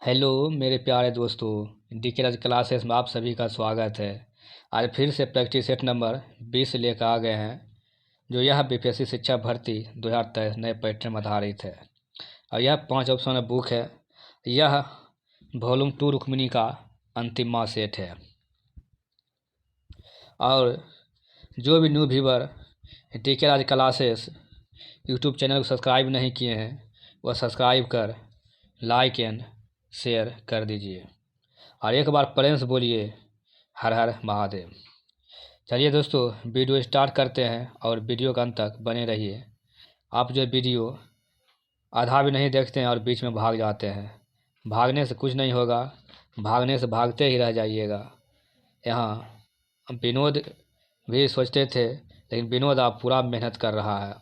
Hello मेरे प्यारे दोस्तों, डीके राज क्लासेस में आप सभी का स्वागत है। आज फिर से प्रैक्टिस सेट नंबर 20 लेकर आ गए हैं, जो यह बीपीएससी शिक्षा भर्ती 2023 नए पैटर्न में आधारित है। और यह 5 ऑप्शन बुक है। यह वॉल्यूम 2 रुक्मिणी का अंतिम सेट है। और जो भी न्यू व्यूवर डीके राज क्लासेस यूट्यूब चैनल को सब्सक्राइब नहीं किए हैं, वह सब्सक्राइब कर लाइक एंड शेयर कर दीजिए और एक बार प्रेम से बोलिए हर हर महादेव। चलिए दोस्तों, वीडियो स्टार्ट करते हैं और वीडियो के अंत तक बने रहिए। आप जो वीडियो आधा भी नहीं देखते हैं और बीच में भाग जाते हैं, भागने से कुछ नहीं होगा, भागने से भागते ही रह जाइएगा। यहाँ विनोद भी सोचते थे, लेकिन विनोद आप पूरा मेहनत कर रहा है।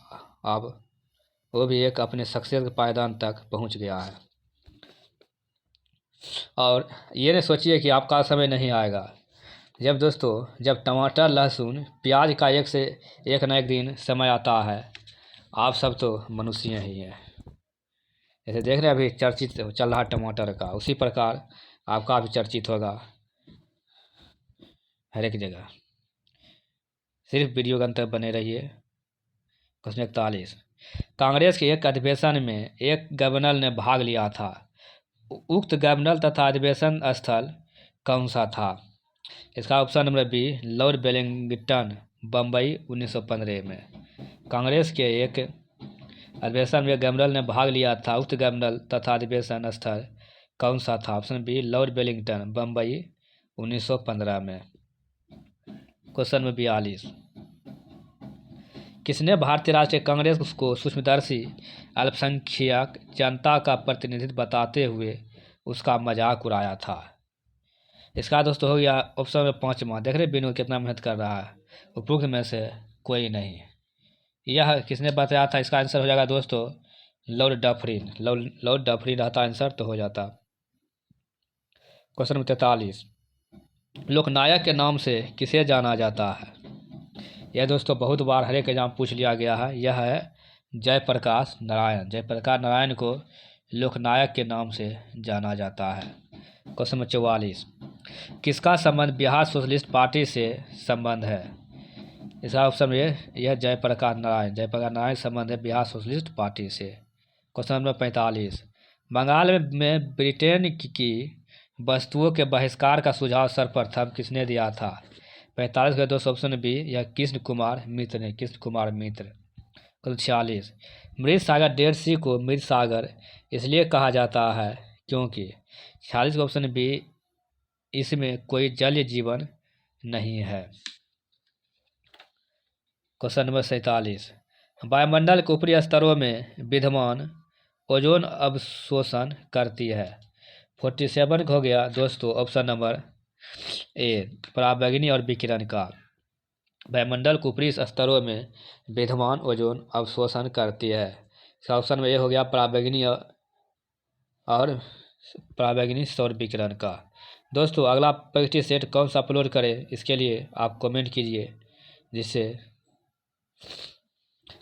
अब वो भी एक अपने सक्सेस के पायदान तक पहुंच गया है। और ये नहीं सोचिए कि आपका समय नहीं आएगा। जब टमाटर, लहसुन, प्याज का एक से एक न एक दिन समय आता है। आप सब तो मनुष्य ही हैं। जैसे देख रहे हैं अभी चर्चित चल रहा टमाटर का, उसी प्रकार आपका भी चर्चित होगा हर एक जगह। सिर्फ वीडियो के अंत तक बने रहिए। क्वेश्चन 41, कांग्रेस के एक अधिवेशन में एक गवर्नर ने भाग लिया था। उक्त गवर्नर तथा अधिवेशन स्थल कौन सा था? इसका option number B, lord Wellington, Bombay 1915 में। कांग्रेस के एक अधिवेशन में गवर्नर ने भाग लिया था। उक्त गवर्नर तथा अधिवेशन स्थल कौन सा था? Option B, lord Wellington, Bombay 1915 में। क्वेश्चन नंबर 42, किसने भारतीय राष्ट्रीय कांग्रेस को सूक्ष्मदर्शी अल्पसंख्यक जनता का प्रतिनिधित्व बताते हुए उसका मजाक उड़ाया था? इसका दोस्तों हो गया ऑप्शन में 5वां। देख रहे बिनू कितना मेहनत कर रहा है। उपरोक्त में से कोई नहीं। यह किसने बताया था? इसका आंसर हो जाएगा दोस्तों लॉर्ड डफरिन। लॉर्ड डफरिन रहता आंसर तो हो जाता। क्वेश्चन नंबर 43, लोकनायक के नाम से किसे जाना जाता है? यह दोस्तों बहुत बार हर एक एग्जाम पूछ लिया गया है। यह है जयप्रकाश नारायण। जयप्रकाश नारायण को लोकनायक के नाम से जाना जाता है। क्वेश्चन नंबर 44, किसका संबंध बिहार सोशलिस्ट पार्टी से संबंध है? इसका ऑप्शन यह जयप्रकाश नारायण संबंध है बिहार सोशलिस्ट पार्टी से। क्वेश्चन नंबर 45, बंगाल में ब्रिटेन की वस्तुओं के बहिष्कार का सुझाव सर्वप्रथम किसने दिया था? 45 के दोस्तों ऑप्शन बी, यह कृष्ण कुमार मित्र ने। कृष्ण कुमार मित्र। क्वेश्चन 46, मृत सागर डेड सी को मृत सागर इसलिए कहा जाता है क्योंकि? 46 का ऑप्शन बी, इसमें कोई जलीय जीवन नहीं है। क्वेश्चन नंबर 47, वायुमंडल के ऊपरी स्तरों में विद्यमान ओजोन अवशोषण करती है। 47 हो गया दोस्तों ऑप्शन नंबर ए, पराबैंगनी और विकिरण का। वायुमंडल के ऊपरी स्तरों में विद्यमान ओजोन अवशोषण करती है। इसका ऑप्शन में ए हो गया पराबैंगनी और पराबैंगनी सौर विकिरण का। दोस्तों अगला प्रैक्टिस सेट कौन सा अपलोड करें, इसके लिए आप कमेंट कीजिए, जिससे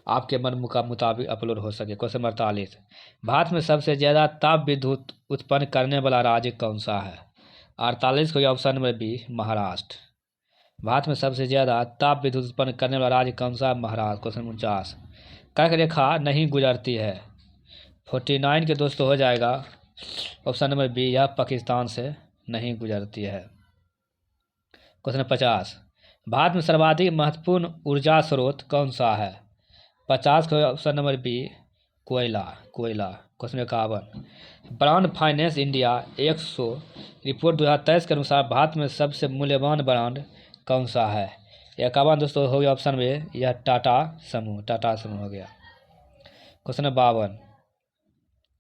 आपके मन का मुताबिक अपलोड हो सके। क्वेश्चन 48, भारत में सबसे ज़्यादा ताप विद्युत उत्पन्न करने वाला राज्य कौन सा है? 48 को option number B, Maharashtra. Bharat में सबसे ज़्यादा ताप विद्युत उत्पन्न करने वाला राज्य कौन सा है? महाराष्ट्र। क्वेश्चन 49, कर्क रेखा नहीं गुजरती है। 49 के दोस्तों हो जाएगा ऑप्शन नंबर बी, यह पाकिस्तान से नहीं गुजरती है। क्वेश्चन 50, भारत में सर्वाधिक महत्वपूर्ण ऊर्जा स्रोत कौन सा है? 50 का ऑप्शन नंबर बी, कोयला। Question 51, brand finance India 100 report 2023 के अनुसार भारत में सबसे मूल्यवान ब्रांड कौन सा है? 51 दोस्तों हो गया ऑप्शन में, यह टाटा समूह हो गया। क्वेश्चन 52,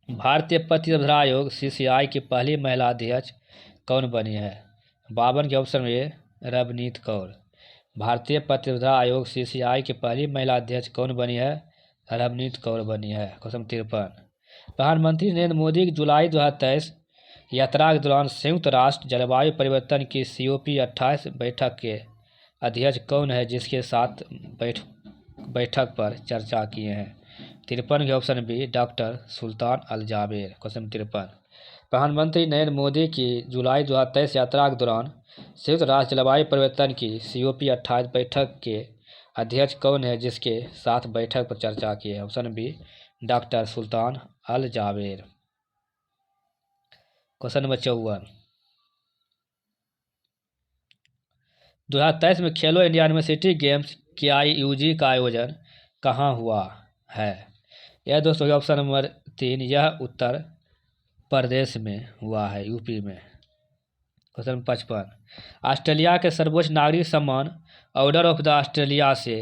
भारतीय प्रतिस्पर्धा आयोग CCI की पहली महिला अध्यक्ष कौन बनी है? 52 के ऑप्शन में रवनीत कौर। भारतीय प्रतिस्पर्धा आयोग CCI की पहली महिला अध्यक्ष कौन बनी है? रवनीत कौर बनी है। क्वेश्चन 53, प्रधानमंत्री नरेंद्र मोदी की जुलाई 2023 यात्रा के दौरान संयुक्त राष्ट्र जलवायु परिवर्तन की COP28 बैठक के अध्यक्ष कौन है, जिसके साथ बैठक पर चर्चा किए हैं? 53 के ऑप्शन बी, डॉक्टर सुल्तान अल जाबेर। क्वेश्चन 53, प्रधानमंत्री नरेंद्र मोदी की जुलाई 2023 यात्रा के दौरान संयुक्त राष्ट्र जलवायु परिवर्तन की COP28 बैठक के अध्यक्ष कौन है जिसके साथ बैठक पर चर्चा की है? ऑप्शन बी डॉक्टर सुल्तान अल जाबेर। क्वेश्चन नंबर 54, 2023 में खेलो इंडिया यूनिवर्सिटी गेम्स KIUG का आयोजन कहाँ हुआ है? यह दोस्तों ऑप्शन नंबर 3, यह उत्तर प्रदेश में हुआ है, यूपी में। क्वेश्चन नंबर 55, ऑस्ट्रेलिया के सर्वोच्च नागरिक सम्मान ऑर्डर ऑफ द ऑस्ट्रेलिया से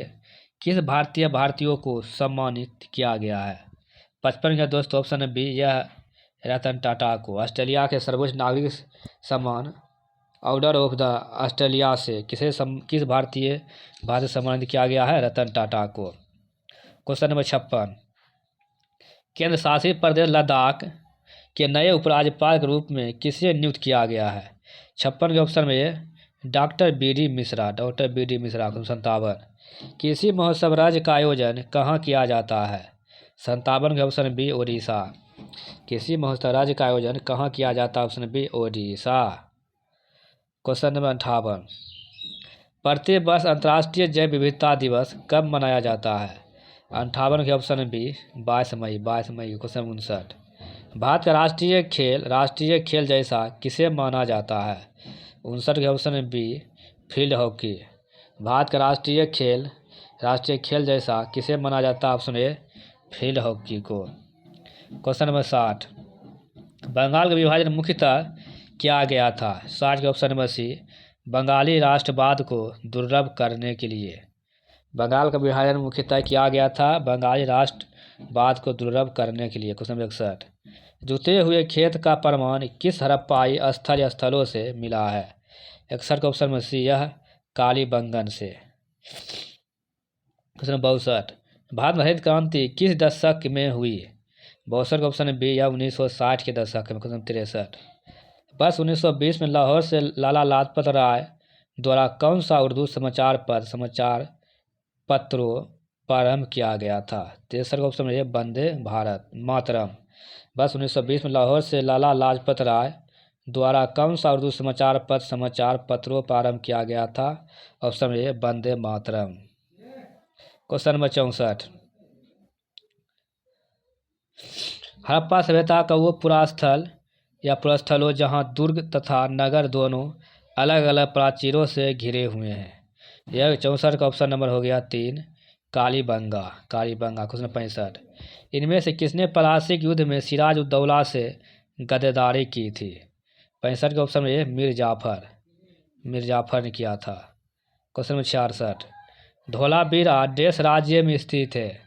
किस भारतीयों को सम्मानित किया गया है? 55 का दोस्तों ऑप्शन बी, यह रतन टाटा को। ऑस्ट्रेलिया के सर्वोच्च नागरिक सम्मान ऑर्डर ऑफ द ऑस्ट्रेलिया से किस भारतीय सम्मानित किया गया है? रतन टाटा को। क्वेश्चन नंबर 56, केंद्र शासित प्रदेश लद्दाख के नए उपराज्यपाल के रूप में किसे नियुक्त किया गया है? 56 के ऑप्शन में डॉक्टर BD मिश्रा। 57, कृषि महोत्सव राज्य का आयोजन कहाँ किया जाता है? 57 के ऑप्शन बी, ओडिशा। कृषि महोत्सव राज्य का आयोजन कहाँ किया जाता है? Option B, Odisha. Question number 58, प्रतिवर्ष अंतर्राष्ट्रीय जैव विविधता दिवस कब मनाया जाता है? 58 के ऑप्शन बी, 22 मई। क्वेश्चन 59, भारत का राष्ट्रीय खेल जैसा किसे माना जाता है? 59 के option B, field hockey. Bharat का राष्ट्रीय खेल जैसा किसे माना जाता है? ऑप्शन ए, फील्ड हॉकी को। क्वेश्चन नंबर 60, बंगाल का विभाजन मुख्यतः किया गया था? 60 के ऑप्शन नंबर सी, बंगाली राष्ट्रवाद को दुर्लभ करने के लिए। बंगाल का विभाजन मुख्यतः किया गया था बंगाली राष्ट्रवाद को दुर्लभ करने के लिए। क्वेश्चन नंबर 61, जुते हुए खेत का प्रमाण किस हड़प्पाई स्थलों से मिला है? 61 का ऑप्शन में सी, यह कालीबंगन से। क्वेश्चन नंबर 62, भारत में हरित क्रांति किस दशक में हुई? 62 का ऑप्शन बी, यह 1960 के दशक में। क्वेश्चन नंबर 63, वर्ष 1920 में लाहौर से लाला लाजपत राय द्वारा कौन सा उर्दू समाचार पत्रों प्रारंभ किया गया था? 63 का ऑप्शन है वंदे भारत मातरम। वर्ष 1920 में लाहौर से लाला लाजपत राय द्वारा कौन सा उर्दू समाचार पत्रों प्रारंभ किया गया था? Option A, Vande Mataram. Question number 64, Harappa सभ्यता का वो पुरास्थल या पुरास्थल जहाँ दुर्ग तथा नगर दोनों अलग अलग प्राचीरों से घिरे हुए हैं। यह 64 का ऑप्शन नंबर हो गया 3, कालीबंगा। क्वेश्चन 65, इनमें से किसने प्लासीक युद्ध में सिराज उद दौला से गद्दारी की थी? 65 का ऑप्शन में मीर जाफर ने किया था। क्वेश्चन नंबर 66, धोलावीरा देश राज्य में स्थित है?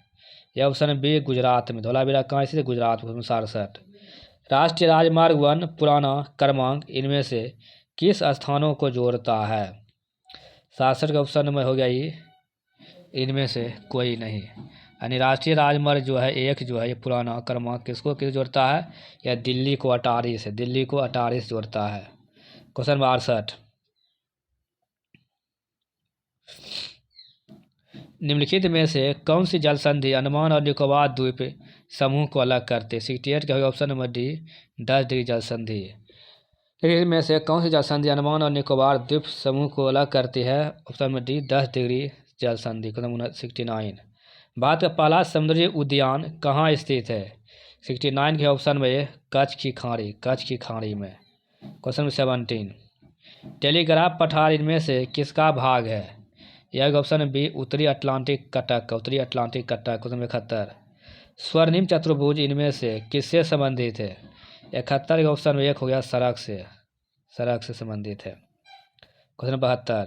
यह ऑप्शन बी, गुजरात में। धोलावीरा कहाँ स्थित है? गुजरात। क्वेश्चन 67, राष्ट्रीय राजमार्ग 1 पुराना क्रमांक इनमें से किस स्थानों को जोड़ता है? 67 का ऑप्शन नंबर हो गया इनमें से कोई नहीं। यानी राष्ट्रीय राजमार्ग जो है 1 जो है ये पुराना क्रमांक किस जोड़ता है? यह दिल्ली को अटारी से जोड़ता है। क्वेश्चन नंबर 68, निम्नलिखित में से कौन सी जल संधि अंडमान और निकोबार द्वीप समूह को अलग करते? 68 का ऑप्शन नंबर डी, 10 डिग्री जल संधि। में से कौन सी जल संधि अंडमान और निकोबार द्वीप समूह को अलग करती है? ऑप्शन नंबर डी, 10 डिग्री जल संधि। क्वेश्चन नंबर 69, भारत का पहला समुद्री उद्यान कहाँ स्थित है? 69 के ऑप्शन में कच्छ की खाड़ी में। क्वेश्चन नंबर 17, टेलीग्राफ पठार इनमें से किसका भाग है? यह ऑप्शन बी, उत्तरी अटलांटिक कटक। क्वेश्चन नंबर 71, स्वर्णिम चतुर्भुज इनमें से किससे संबंधित है? 71 के ऑप्शन में 1 हो गया सड़क से संबंधित है। क्वेश्चन नंबर 72,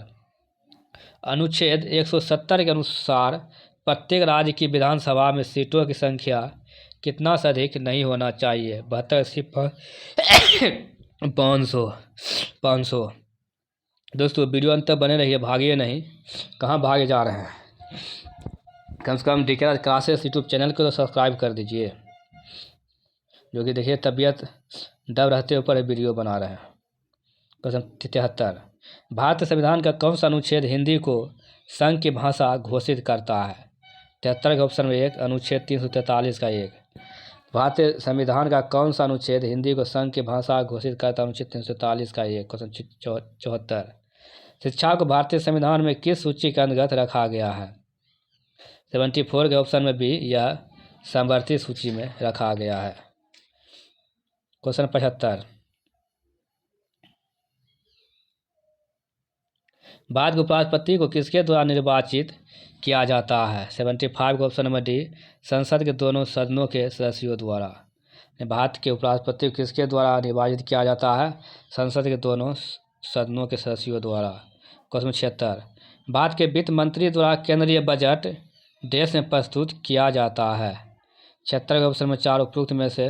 अनुच्छेद 170 के अनुसार प्रत्येक राज्य की विधानसभा में सीटों की संख्या कितना से अधिक नहीं होना चाहिए? 72 सिर्फ 500। दोस्तों वीडियो अंत तक बने रहिए, भागिए नहीं। कहाँ भागे जा रहे हैं? कम से कम DK क्लासेस यूट्यूब चैनल को तो सब्सक्राइब कर दीजिए, जो कि देखिए तबीयत दब रहते ऊपर वीडियो बना रहे हैं। क्वेश्चन 73, भारत संविधान का कौन सा अनुच्छेद हिंदी को संघ की भाषा घोषित करता है? 73 के ऑप्शन में 1, अनुच्छेद 343 का 1। भारतीय संविधान का कौन सा अनुच्छेद हिंदी को संघ की भाषा घोषित करता है? अनुच्छेद 343 का ये क्वेश्चन 74। शिक्षा को भारतीय संविधान में किस सूची के अंतर्गत रखा गया है? 74 के ऑप्शन में भी यह समवर्ती सूची में रखा गया है। क्वेश्चन 75। भारत के उपराष्ट्रपति को किसके द्वारा निर्वाचित किया जाता है? 75 का ऑप्शन नंबर डी, संसद के दोनों सदनों के सदस्यों द्वारा। भारत के उपराष्ट्रपति को किसके द्वारा निर्वाचित किया जाता है? संसद के दोनों सदनों के सदस्यों द्वारा। क्वेश्चन 76। भारत के वित्त मंत्री द्वारा केंद्रीय बजट देश में प्रस्तुत किया जाता है? 76 के ऑप्शन में 4 उपरोक्त में से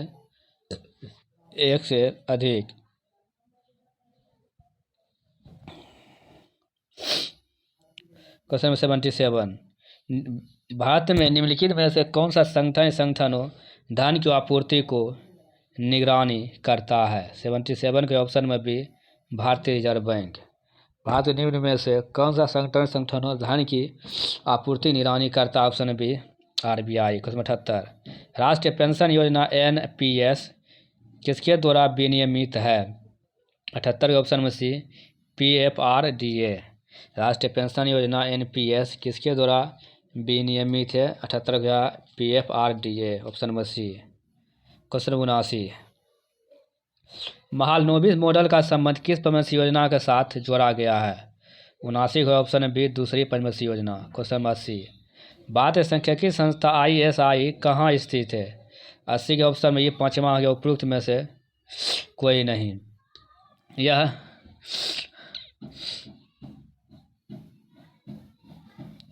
एक से अधिक। क्वेश्चन 77। भारत में निम्नलिखित में से कौन सा संगठनों धन की आपूर्ति को निगरानी करता है? 77 के ऑप्शन में भी भारतीय रिजर्व बैंक। भारत के निम्न में से कौन सा संगठनों धन की आपूर्ति निगरानी करता है? Option B RBI। क्वेश्चन 78। राष्ट्रीय पेंशन योजना NPS किसके द्वारा विनियमित है? 78 के ऑप्शन में सी PFRDA। राष्ट्रीय पेंशन योजना NPS किसके द्वारा विनियमित है? 78 का PFRDA, option number C. Question 79। Mahalanobis model का संबंध किस पंचवर्षीय योजना के साथ जोड़ा गया है? 79 का ऑप्शन बी, दूसरी पंचवर्षीय योजना। Question number 80। भारतीय सांख्यिकी संस्था ISI कहाँ स्थित है? 80 के ऑप्शन में ये पाँचवा है, उपरोक्त में से कोई नहीं। यह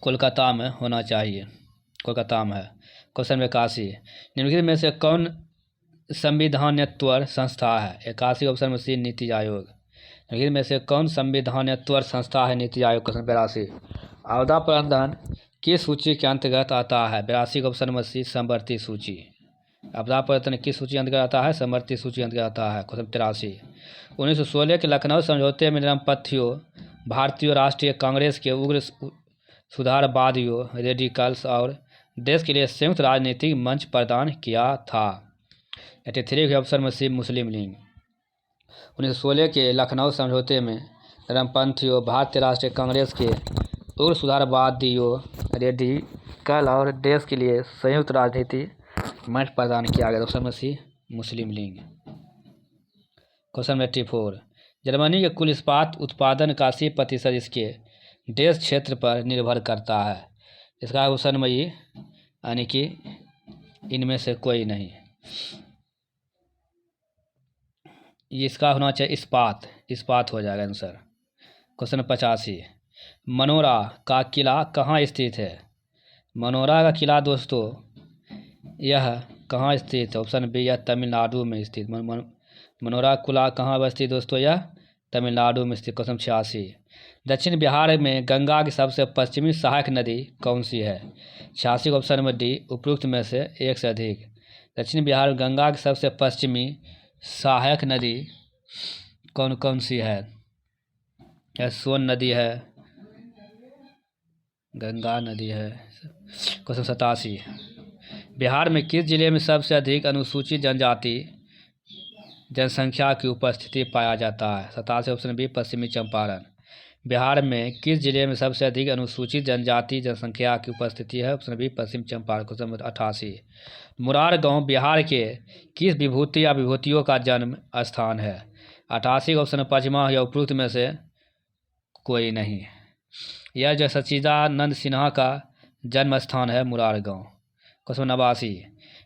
कोलकाता में होना चाहिए, कोलकाता में है। क्वेश्चन 81। निम्नलिखित में से कौन संविधानेतर संस्था है? 81 ऑप्शन में सी नीति आयोग। निम्नलिखित में से कौन संविधानेतर संस्था है? नीति आयोग। क्वेश्चन 82। आपदा प्रबंधन किस सूची के अंतर्गत आता है? 82 का ऑप्शन में सी समवर्ती सूची। आपदा प्रबंधन किस सूची अंतर्गत आता है? समवर्ती सूची अंतर्गत आता है। क्वेश्चन 83। 1916 के लखनऊ समझौते में निरपंथियों, भारतीय राष्ट्रीय कांग्रेस के उग्र सुधारवादियों, रेडिकल्स और देश के लिए संयुक्त राजनीतिक मंच प्रदान किया था? 83 के ऑप्शन में सी मुस्लिम लीग। 1916 के लखनऊ समझौते में नरमपंथियों, भारतीय राष्ट्रीय कांग्रेस के उग्र सुधारवादियों, रेडिकल और देश के लिए संयुक्त राजनीतिक मंच प्रदान किया गया। ऑप्शन में सी मुस्लिम लीग। क्वेश्चन 84। जर्मनी के कुल इस्पात उत्पादन का 80% इसके देश क्षेत्र पर निर्भर करता है? इसका ऑप्शन में ये, यानी कि इनमें से कोई नहीं। इसका होना चाहिए इस्पात, इस्पात हो जाएगा आंसर। क्वेश्चन 85। मनोरा का किला कहाँ स्थित है? मनोरा का किला दोस्तों यह कहाँ स्थित है? ऑप्शन बी, यह तमिलनाडु में स्थित। मनोरा किला कहाँ स्थित दोस्तों? यह तमिलनाडु में स्थित। क्वेश्चन 86। दक्षिण बिहार में गंगा की सबसे पश्चिमी सहायक नदी कौन सी है? 86 ऑप्शन में डी, उपरोक्त में से एक से अधिक। दक्षिण बिहार में गंगा की सबसे पश्चिमी सहायक नदी कौन कौन सी है? यह सोन नदी है, गंगा नदी है। क्वेश्चन 87। बिहार में किस जिले में सबसे अधिक अनुसूचित जनजाति जनसंख्या की उपस्थिति पाया जाता है? 87 ऑप्शन बी, पश्चिमी चंपारण। बिहार में किस जिले में सबसे अधिक अनुसूचित जनजाति जनसंख्या की उपस्थिति है? ऑप्शन बी, पश्चिम चंपारण। क्वेश्चन 88। मुरार गांव बिहार के किस विभूति या विभूतियों का जन्म स्थान है? 88 ऑप्शन पाँचवा या उपरोक्त में से कोई नहीं। यह जो सच्चिदानंद सिन्हा का जन्म स्थान है मुरार गांव। क्वेश्चन 89।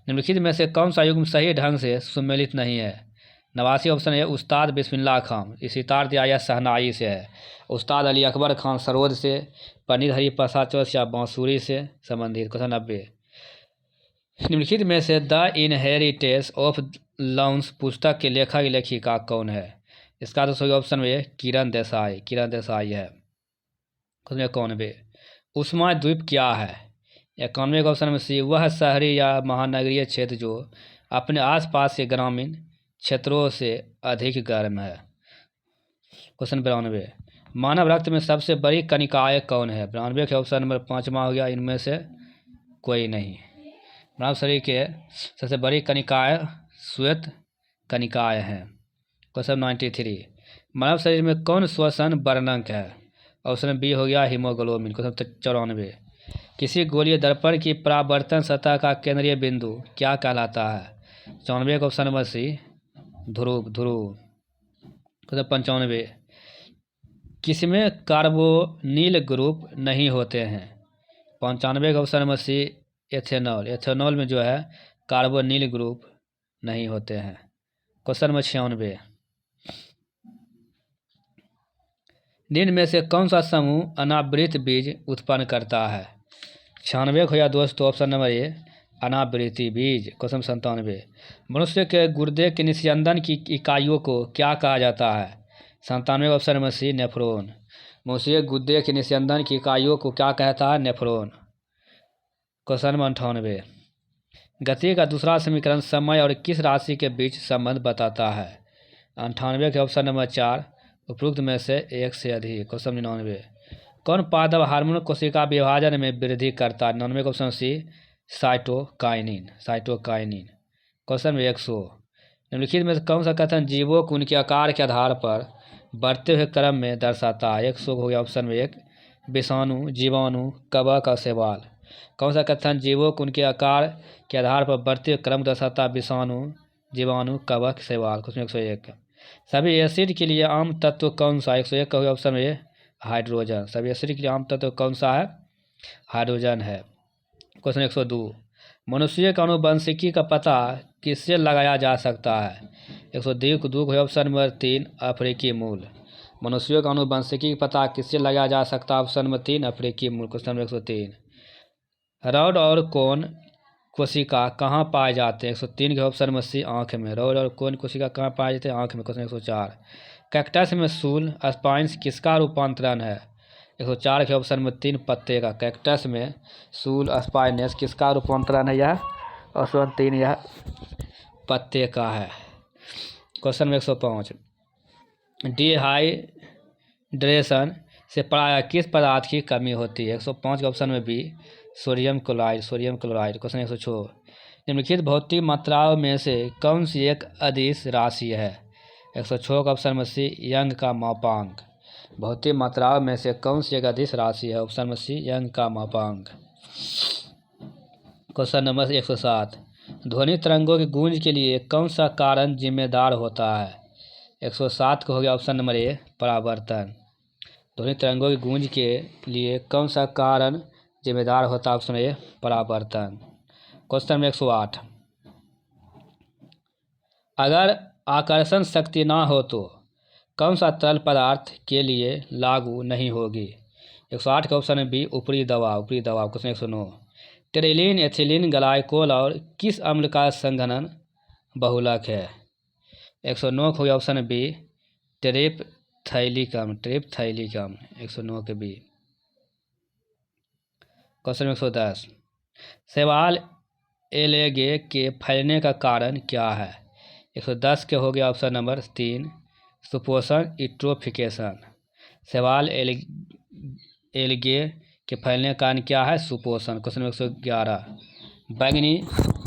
निम्नलिखित में से कौन सा युग्म सही ढंग से सुमेलित नहीं है? 89 ऑप्शन है उस्ताद बिस्मिल्लाह खान, सितार दिया शहनाई से है। उस्ताद अली अकबर खान सरोद से, पंडित हरिप्रसाद चौरसिया या बांसुरी से संबंधित। क्वेश्चन 90। निम्नलिखित में से द इनहेरिटेंस ऑफ लॉन्स पुस्तक के लेखक लेखिका कौन है? इसका तो सही ऑप्शन में किरण देसाई, किरण देसाई है। क्वेश्चन 91। उष्मा द्वीप क्या है? 91 का ऑप्शन में सी, वह शहरी या महानगरीय क्षेत्र जो अपने आसपास के ग्रामीण क्षेत्रों से अधिक गर्म है। क्वेश्चन 92। मानव रक्त में सबसे बड़ी कनिकाएं कौन है? 92 के ऑप्शन नंबर पाँचवा हो गया, इनमें से कोई नहीं। मानव शरीर के सबसे बड़ी कनिकाएं श्वेत कनिकाएं हैं। क्वेश्चन 93, मानव शरीर में कौन श्वसन वर्णक है? ऑप्शन बी हो गया हीमोग्लोबिन। क्वेश्चन 94, किसी गोलीय दर्पण की परावर्तन सतह का केंद्रीय बिंदु क्या कहलाता है? 94 का ऑप्शन नंबर सी ध्रुव। क्वेश्चन 95, किसमें कार्बोनिल ग्रुप नहीं होते हैं? 95 का option number C ethanol. Ethanol में जो है कार्बोनिल ग्रुप नहीं होते हैं। क्वेश्चन नंबर 96, निम्न में से कौन सा समूह अनावृत बीज उत्पन्न करता है? 96 हो गया दोस्तों ऑप्शन नंबर ए अनावृति बीज। क्वेश्चन 97, मनुष्य के गुर्दे के निस्यंदन की इकाइयों को क्या कहा जाता है? 97 ऑप्शन नंबर सी नेफ्रॉन। मनुष्य के गुर्दे के निस्यंदन की इकाइयों को क्या कहता है? नेफ्रॉन। क्वेश्चन नंबर 98, गति का दूसरा समीकरण समय और किस राशि के बीच संबंध बताता है? 98 के ऑप्शन नंबर 4 उपरोक्त में से एक से अधिक। क्वेश्चन 99, कौन पादप हार्मोन कोशिका विभाजन में वृद्धि करता है? 99 का ऑप्शन सी साइटोकाइनिन। क्वेश्चन 100, निम्नलिखित में से कौन सा कथन जीवों को उनके आकार के आधार पर बढ़ते हुए क्रम में दर्शाता है? 100 हो गया ऑप्शन में एक विषाणु, जीवाणु, कवक और शैवाल। कौन सा कथन जीवों को उनके आकार के आधार पर बढ़ते हुए क्रम दर्शाता है? विषाणु, जीवाणु, कवक, शैवाल। क्वेश्चन 101, सभी एसिड के लिए आम तत्व कौन सा? 101 का होगा ऑप्शन ए हाइड्रोजन। सभी एसिड के लिए आम तत्व कौन सा है? हाइड्रोजन है। क्वेश्चन 102, मनुष्य का आनुवंशिकी का पता किससे लगाया जा सकता है? 102 को ऑप्शन नंबर 3 अफ्रीकी मूल। मनुष्यों का आनुवंशिकी का पता किससे लगाया जा सकता है? ऑप्शन नंबर 3 अफ्रीकी मूल। क्वेश्चन नंबर 103, रॉड और कोन कोशिका कहाँ पाए जाते हैं? 103 के ऑप्शन नंबर सी आँख में। रॉड और कोन कोशिका कहाँ पाए जाते हैं? आँख में। क्वेश्चन 104, कैक्टस में सूल स्पाइन्स किसका रूपांतरण है? 104 के ऑप्शन नंबर 3 पत्ते का। कैक्टस में सूल स्पाइनस किसका रूपांतरण है? यह ऑप्शन 3 यह पत्ते का है। क्वेश्चन नंबर 105, डिहाइड्रेशन से प्रायः किस पदार्थ की कमी होती है? 105 के ऑप्शन में बी सोडियम क्लोराइड। क्वेश्चन 106, निम्नलिखित भौतिक मात्राओं में से कौन सी एक अदिश राशि है? 106 का ऑप्शन में सी यंग का मापांक। भौतिक मात्राओं में से कौन सी एक अदिश राशि है? ऑप्शन में सी यंग का मापांक। क्वेश्चन नंबर 107, ध्वनि तरंगों की गूंज के लिए कौन सा कारण जिम्मेदार होता है? 107 को हो गया ऑप्शन नंबर ए परावर्तन। ध्वनि तरंगों की गूंज के लिए कौन सा कारण जिम्मेदार होता है? ऑप्शन ए परावर्तन। क्वेश्चन नंबर 108, अगर आकर्षण शक्ति ना हो तो कौन सा तरल पदार्थ के लिए लागू नहीं होगी? 108 का ऑप्शन है बी ऊपरी दबाव। क्वेश्चन 109, टेरिलीन, एथिलीन, ग्लाइकोल और किस अम्ल का संघनन बहुलक है? 109 को ऑप्शन बी ट्रिप्थैलिक अम्ल। 109 के बी। क्वेश्चन 110, शैवाल एलगे के फैलने का कारण क्या है? 110 के हो गया ऑप्शन नंबर 3 सुपोषण यूट्रोफिकेशन। शैवाल एलगे के फैलने का कारण क्या है? सुपोषण। क्वेश्चन 111, बैंगनी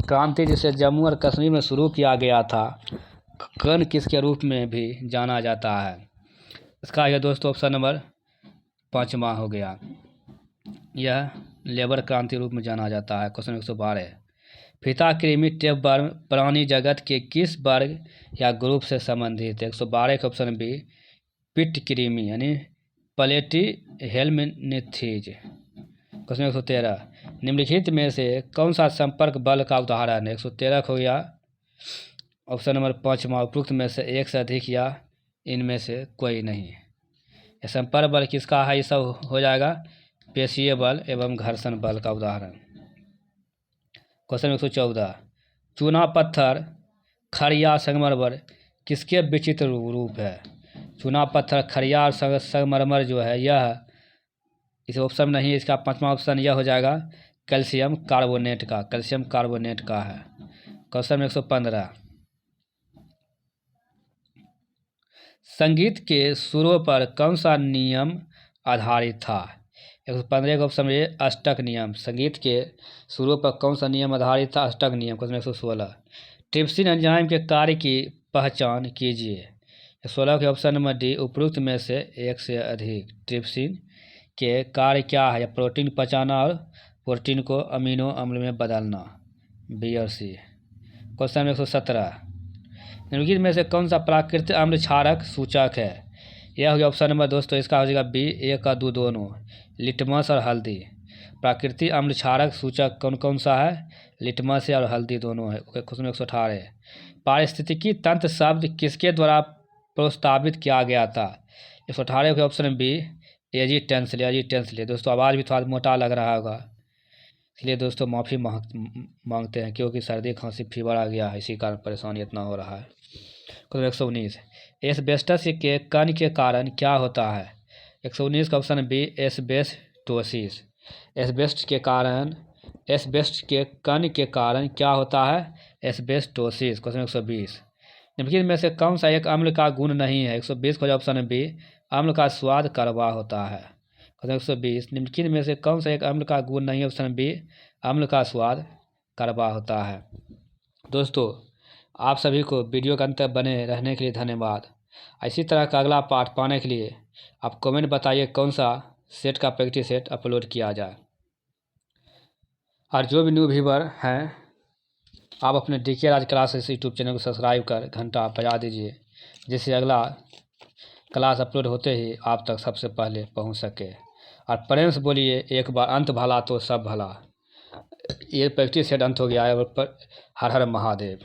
क्रांति जिसे जम्मू और कश्मीर में शुरू किया गया था कण किसके रूप में भी जाना जाता है? इसका यह दोस्तों ऑप्शन नंबर 5 हो गया, यह लेबर क्रांति रूप में जाना जाता है। क्वेश्चन 112, फीता कृमि टेपवर्म प्राणी जगत के किस वर्ग या ग्रुप से संबंधित है? 112 के ऑप्शन बी पिट कृमि यानी प्लेटी हेल्मिन्थीज। क्वेश्चन 113, निम्नलिखित में से कौन सा संपर्क बल का उदाहरण है? 113 हो गया ऑप्शन नंबर 5 उपरोक्त में से एक से अधिक या इनमें से कोई नहीं। संपर्क बल किसका है? ये सब हो जाएगा पेशीय बल एवं घर्षण बल का उदाहरण। क्वेश्चन 114, चूना पत्थर खड़िया संगमरमर किसके विचित्र रूप है? चूना पत्थर खड़िया और संगमरमर जो है यह इस ऑप्शन में नहीं है। इसका 5वां ऑप्शन यह हो जाएगा कैल्शियम कार्बोनेट का है। क्वेश्चन 115, संगीत के सुरों पर कौन सा नियम आधारित था? 115 का ऑप्शन ए अष्टक नियम। संगीत के सुरों पर कौन सा नियम आधारित था? अष्टक नियम। क्वेश्चन 116। ट्रिप्सिन एंजाइम के कार्य की पहचान कीजिए। 16 के ऑप्शन नंबर डी उपरोक्त में से एक से अधिक। ट्रिप्सिन के कार्य क्या है? प्रोटीन पचाना और प्रोटीन को अमीनो अम्ल में बदलना। बी और सी। क्वेश्चन 117। निम्नलिखित में से कौन सा प्राकृतिक अम्ल क्षारक सूचक है? यह हो गया ऑप्शन नंबर दोस्तों, इसका हो जाएगा बी, एक का दो दोनों, लिटमस और हल्दी। प्राकृतिक अम्ल क्षारक सूचक कौन कौन सा है? लिटमस और हल्दी दोनों है। क्वेश्चन 118। पारिस्थितिकी तंत्र शब्द किसके द्वारा प्रस्तावित किया गया था? 118 के ऑप्शन बी एजिटेंसली। दोस्तों आवाज़ भी थोड़ा मोटा लग रहा होगा, इसलिए दोस्तों माफ़ी मांगते हैं, क्योंकि सर्दी खांसी फीवर आ गया है, इसी कारण परेशानी इतना हो रहा है। क्वेश्चन 119। एस्बेस्टस के कण के कारण क्या होता है? 119 का ऑप्शन बी एस्बेस्टोसिस। एस्बेस्ट के कण के कारण क्या होता है? एस्बेस्टोसिस। क्वेश्चन 120। निम्नलिखित में से कौन सा एक अम्ल का गुण नहीं है? 120 का ऑप्शन बी अम्ल का स्वाद कड़वा होता है। क्वेश्चन 120। निम्नलिखित में से कौन सा एक अम्ल का गुण नहीं है? ऑप्शन बी अम्ल का स्वाद कड़वा होता है। दोस्तों आप सभी को वीडियो के अंत तक बने रहने के लिए धन्यवाद। इसी तरह का अगला पार्ट पाने के लिए आप कमेंट बताइए कौन सा सेट का प्रैक्टिस सेट अपलोड किया जाए। और जो भी न्यू व्यूअर हैं, आप अपने DK राज क्लासेस यूट्यूब चैनल को सब्सक्राइब कर घंटा बजा दीजिए, जिससे अगला क्लास अपलोड होते ही आप तक सबसे पहले पहुंच सके। और प्रेम से बोलिए एक बार अंत भला तो सब भला। ये प्रैक्टिस सेट अंत हो गया है। हर हर महादेव।